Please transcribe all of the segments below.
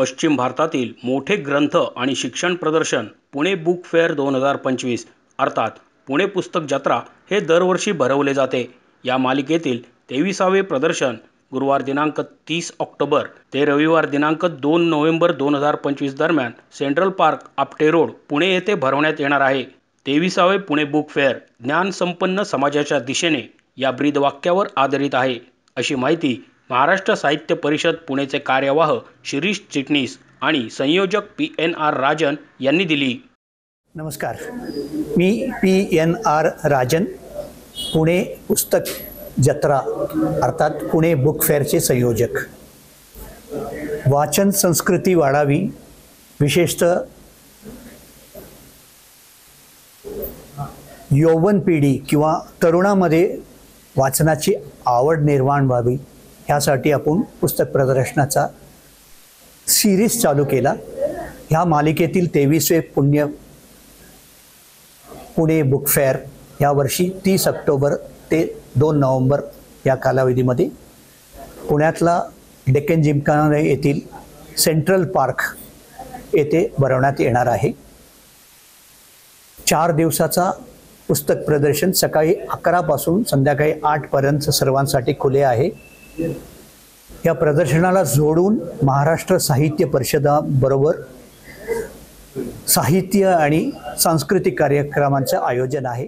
पश्चिम भारतातील मोठे ग्रंथ आणि शिक्षण प्रदर्शन पुणे बुक फेअर 2025 अर्थात पुणे पुस्तक जत्रा हे दरवर्षी भरवले जाते। या मालिकेतील 23वे प्रदर्शन गुरुवार दिनांक 30 ऑक्टोबर ते रविवार दिनांक 2 नोव्हेंबर 2025 दरम्यान central park Apte road Pune येथे भरवण्यात येणार आहे। 23वे पुणे बुक फेअर ज्ञानसंपन्न समाजाच्या दिशेने या ब्रीदवाक्यावर आधारित आहे, अशी माहिती महाराष्ट्र साहित्य परिषद पुणेचे कार्यवाह शिरीष चिटणीस आणि संयोजक PNR राजन यांनी दिली। नमस्कार, मी PNR राजन, पुणे पुस्तक जत्रा अर्थात पुणे बुक फेअरचे संयोजक। वाचन संस्कृती वाढावी, विशेषतः यौवन पिढी किंवा तरुणामध्ये वाचनाची आवड निर्माण व्हावी, ह्यासाठी आपण पुस्तक प्रदर्शनाचा सिरीज चालू केला। ह्या मालिकेतील 23वे पुणे बुक फेअर या वर्षी 30 ऑक्टोबर ते 2 नोव्हेंबर या कालावधीमध्ये पुण्यातला डेक्कन जिमखाना येथील सेंट्रल पार्क येथे भरवण्यात येणार आहे। 4 दिवसाचा पुस्तक प्रदर्शन सकाळी 11 पासून संध्याकाळी 8 पर्यंत सर्वांसाठी खुले आहे। या प्रदर्शनाला जोडून महाराष्ट्र साहित्य परिषदाबरोबर साहित्य आणि सांस्कृतिक कार्यक्रमांचे आयोजन आहे।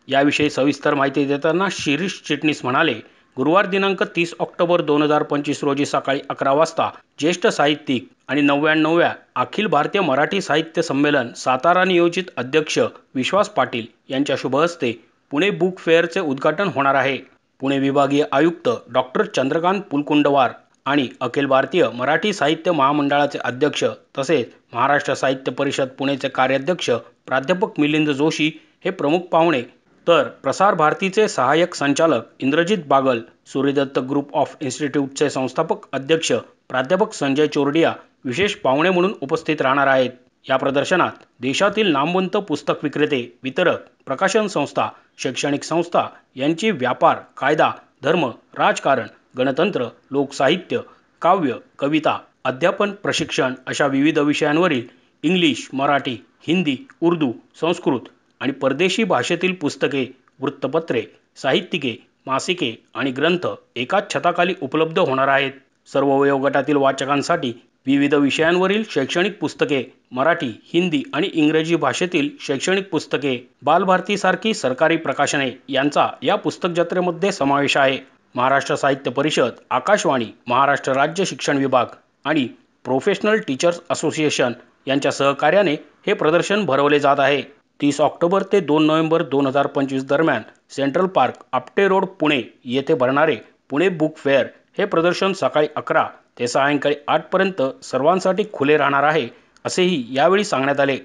याविषयी सविस्तर माहिती देताना शिरीष चिटणीस म्हणाले, गुरुवार दिनांक 30 ऑक्टोबर 2025 रोजी सकाळी 11 वाजता ज्येष्ठ साहित्यिक आणि 99व्या अखिल भारतीय मराठी साहित्य संमेलन सातारा नियोजित अध्यक्ष विश्वास पाटील यांच्या शुभ हस्ते पुणे बुक फेअरचे उद्घाटन होणार आहे। पुणे विभागीय आयुक्त डॉक्टर चंद्रकांत पुलकुंडवार आणि अखिल भारतीय मराठी साहित्य महामंडळाचे अध्यक्ष तसेच महाराष्ट्र साहित्य परिषद पुणेचे कार्याध्यक्ष प्राध्यापक मिलिंद जोशी हे प्रमुख पाहुणे, तर प्रसार भारतीचे सहाय्यक संचालक इंद्रजित बागल, सूर्यदत्त ग्रुप ऑफ इन्स्टिट्यूटचे संस्थापक अध्यक्ष प्राध्यापक संजय चोरडिया विशेष पाहुणे म्हणून उपस्थित राहणार आहेत। या प्रदर्शनात देशातील नामवंत पुस्तक विक्रेते, वितरक, प्रकाशन संस्था, शैक्षणिक संस्था यांची व्यापार, कायदा, धर्म, राजकारण, गणतंत्र, लोकसाहित्य, काव्य, कविता, अध्यापन, प्रशिक्षण अशा विविध विषयांवरील इंग्लिश, मराठी, हिंदी, उर्दू, संस्कृत आणि परदेशी भाषेतील पुस्तके, वृत्तपत्रे, साहित्यिके, मासिके आणि ग्रंथ एकाच छताखाली उपलब्ध होणार आहेत। सर्व वयोगटातील वाचकांसाठी विविध विषयांवरील शैक्षणिक पुस्तके, मराठी, हिंदी आणि इंग्रजी भाषेतील शैक्षणिक पुस्तके, बालभारतीसारखी सरकारी प्रकाशने यांचा या पुस्तक जत्रेमध्ये समावेश आहे। महाराष्ट्र साहित्य परिषद, आकाशवाणी, महाराष्ट्र राज्य शिक्षण विभाग आणि प्रोफेशनल टीचर्स असोसिएशन यांच्या सहकार्याने हे प्रदर्शन भरवले जात आहे। 30 ऑक्टोबर ते 2 नोव्हेंबर 2025 दरम्यान central park Apte road Pune येथे भरणारे पुणे बुक फेअर हे प्रदर्शन सकाळी 11 ते सायंकाळी 8 पर्यंत सर्वांसाठी खुले राहणार आहे, असेही यावेळी सांगण्यात आले।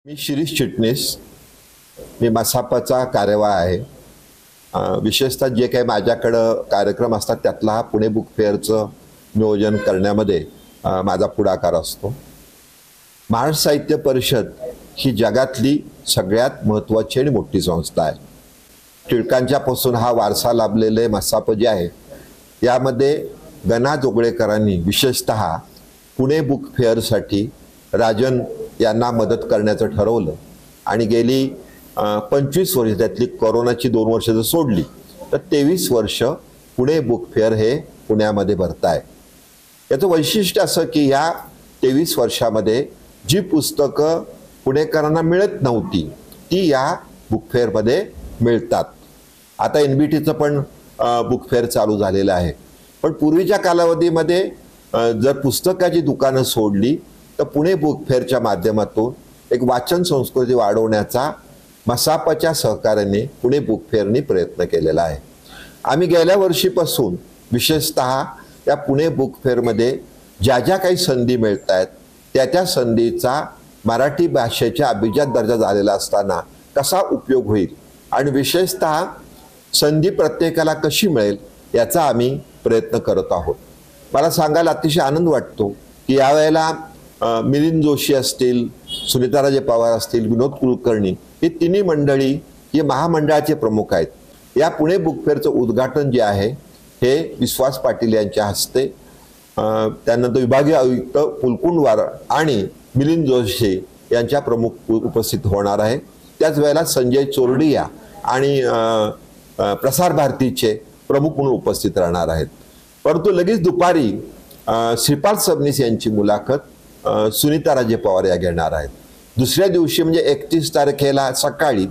मी शिरीष चिटणीस, मी मसापचा कार्यवाह आहे। विशेषतः जे काही माझ्याकडं कार्यक्रम असतात त्यातला हा पुणे बुक फेअरचं नियोजन करण्यामध्ये माझा पुढाकार असतो। महाराष्ट्र साहित्य परिषद ही जगातली सगळ्यात महत्त्वाची आणि मोठी संस्था आहे। टिळकांच्यापासून हा वारसा लाभलेले मसाप जे आहे यामध्ये गणा जोगळेकरांनी विशेषतः पुणे बुक फेअरसाठी राजन यांना मदत करण्याचं ठरवलं आणि गेली 25 वर्ष, त्यातली कोरोनाची 2 वर्ष जर सोडली तर 23 वर्ष पुणे बुक फेअर हे पुण्यामध्ये भरत आहे। याचं वैशिष्ट्य असं की या 23 वर्षामध्ये जी पुस्तकं पुणेकरांना मिळत नव्हती ती या बुक फेअरमध्ये मिळतात। आता NBTचं पण बुक फेअर चालू झालेलं आहे, पण पूर्वीच्या कालावधीमध्ये जर पुस्तकाची दुकानं सोडली तर पुणे बुक फेअरच्या माध्यमातून एक वाचन संस्कृती वाढवण्याचा मसापच्या सहकार्याने पुणे बुक फेअरने प्रयत्न केलेला आहे। आम्ही गेल्या वर्षीपासून विशेषतः या पुणे बुक फेअरमध्ये ज्या ज्या काही संधी मिळत आहेत त्या संधीचा मराठी भाषेच्या अभिजात दर्जा झालेला असताना कसा उपयोग होईल आणि विशेषतः संधी प्रत्येकाला कशी मिळेल याचा आम्ही प्रयत्न करत आहोत। मला सांगायला अतिशय आनंद वाटतो की यावेळेला मिलिंद जोशी असतील, सुनीताराजे पवार असतील, विनोद कुलकर्णी ही तिन्ही मंडळी हे महामंडळाचे प्रमुख आहेत। या पुणे बुक फेअरचं उद्घाटन जे आहे हे विश्वास पाटील यांच्या हस्ते त्यानंतर विभागीय आयुक्त पुलकुंडवार आणि मिलिंद जोशी यांच्या प्रमुख उपस्थित होणार आहे. त्याच वेळेला संजय चोरडिया आणि प्रसार भारतीचे प्रमुख म्हणून उपस्थित राहणार आहेत. परंतु लगेच दुपारी श्रीपाल सबनीस यांची मुलाखत सुनीता राजे पवार या घेणार आहेत. दुसऱ्या दिवशी म्हणजे 31 तारखेला सकाळी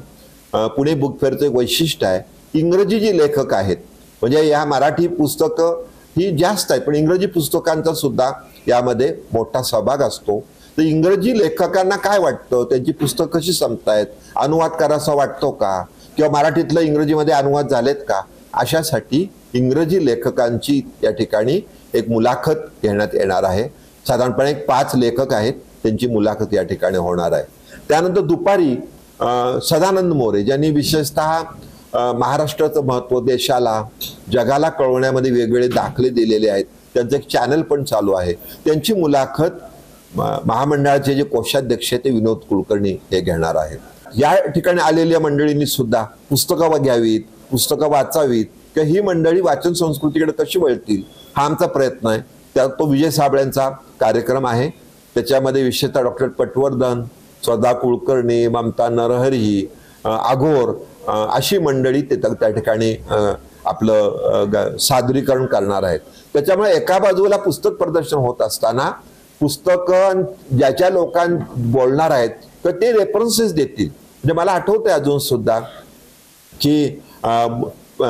पुणे बुक फेअरचं एक वैशिष्ट्य आहे, इंग्रजी जी लेखक आहेत म्हणजे या मराठी पुस्तकं ही जास्त आहेत पण इंग्रजी पुस्तकांचा सुद्धा यामध्ये मोठा सहभाग असतो. तर इंग्रजी लेखकांना काय वाटतं, त्यांची पुस्तकं कशी संपतायत, अनुवाद करायचा वाटतो का, किंवा मराठीतलं इंग्रजीमध्ये अनुवाद झालेत का, अशासाठी इंग्रजी लेखकांची या ठिकाणी एक मुलाखत घेण्यात येणार आहे. साधारणपणे 5 लेखक आहेत, त्यांची मुलाखत या ठिकाणी होणार आहे. त्यानंतर दुपारी सदानंद मोरे ज्यांनी विशेषतः महाराष्ट्राचं महत्त्व देशाला जगाला कळवण्यामध्ये वेगवेगळे दाखले दिलेले आहेत, त्यांचं एक चॅनल पण चालू आहे, त्यांची मुलाखत महामंडळाचे जे कोषाध्यक्ष ते विनोद कुलकर्णी हे घेणार आहेत. या ठिकाणी आलेल्या मंडळींनी सुद्धा पुस्तकं घ्यावीत, पुस्तकं वाचावीत किंवा ही मंडळी वाचन संस्कृतीकडे कशी वळतील हा आमचा प्रयत्न आहे. त्या तो विजय साबळेंचा कार्यक्रम आहे. त्याच्यामध्ये विशेषतः डॉक्टर पटवर्धन, स्वदा कुलकर्णी, ममता नरहरी, आघोर अशी मंडळी ते त्या ठिकाणी आपलं सादरीकरण करणार आहेत. त्याच्यामुळे एका बाजूला पुस्तक प्रदर्शन होत असताना पुस्तकं ज्याच्या लोकां बोलणार आहेत तर ते रेफरन्सेस देतील. म्हणजे मला आठवतंय अजून सुद्धा की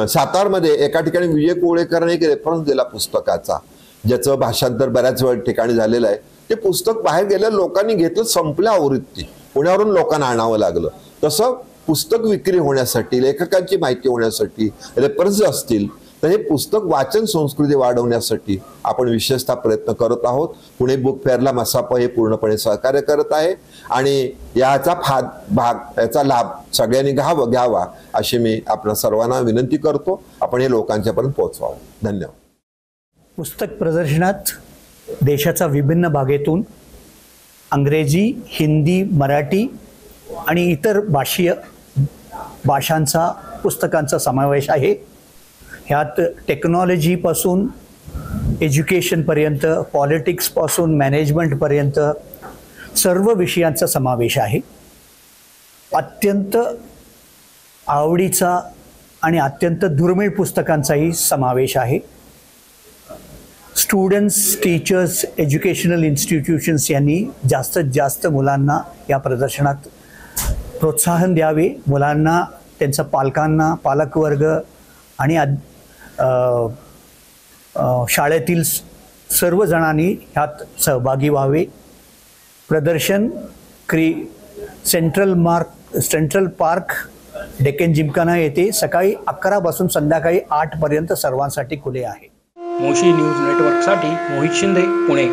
सातारमध्ये एका ठिकाणी विजय कोळेकरांनी एक रेफरन्स दिला पुस्तकाचा, ज्याचं भाषांतर बऱ्याच वेळ ठिकाणी झालेलं आहे. ते पुस्तक बाहेर गेल्या लोकांनी घेतलं, संपल्या आवृत्ती, पुण्यावरून लोकांना आणावं लागलं. तसं पुस्तक विक्री होण्यासाठी, लेखकांची माहिती होण्यासाठी रेफरन्स असतील तर हे पुस्तक वाचन संस्कृती वाढवण्यासाठी आपण विशेषतः प्रयत्न करत आहोत. पुणे बुक फेअरला मसापा हे पूर्णपणे सहकार्य करत आहे आणि याचा लाभ सगळ्यांनी घ्यावा अशी मी आपल्या सर्वांना विनंती करतो. आपण हे लोकांच्यापर्यंत पोहोचवावं. धन्यवाद. पुस्तक प्रदर्शनात देशाच्या विभिन्न भागेतून अंग्रेजी, हिंदी, मराठी आणि इतर भाषांचा पुस्तकांचा समावेश आहे. ह्यात टेक्नॉलॉजीपासून एज्युकेशनपर्यंत, पॉलिटिक्सपासून मॅनेजमेंटपर्यंत सर्व विषयांचा समावेश आहे. अत्यंत आवडीचा आणि अत्यंत दुर्मिळ पुस्तकांचाही समावेश आहे. स्टुडंट्स, टीचर्स, एज्युकेशनल इन्स्टिट्यूशन्स यांनी जास्तीत जास्त मुलांना या प्रदर्शनात प्रोत्साहन द्यावे. मुलांना, त्यांच्या पालकांना, पालकवर्ग आणि शाळेतील सर्वजणांनी ह्यात सहभागी व्हावे. प्रदर्शन सेंट्रल पार्क डेक्कन जिमखाना येथे सकाळी 11 पासून संध्याकाळी 8 पर्यंत सर्वांसाठी खुले आहे. मोशी न्यूज नेटवर्कसाठी मोहित शिंदे, पुणे.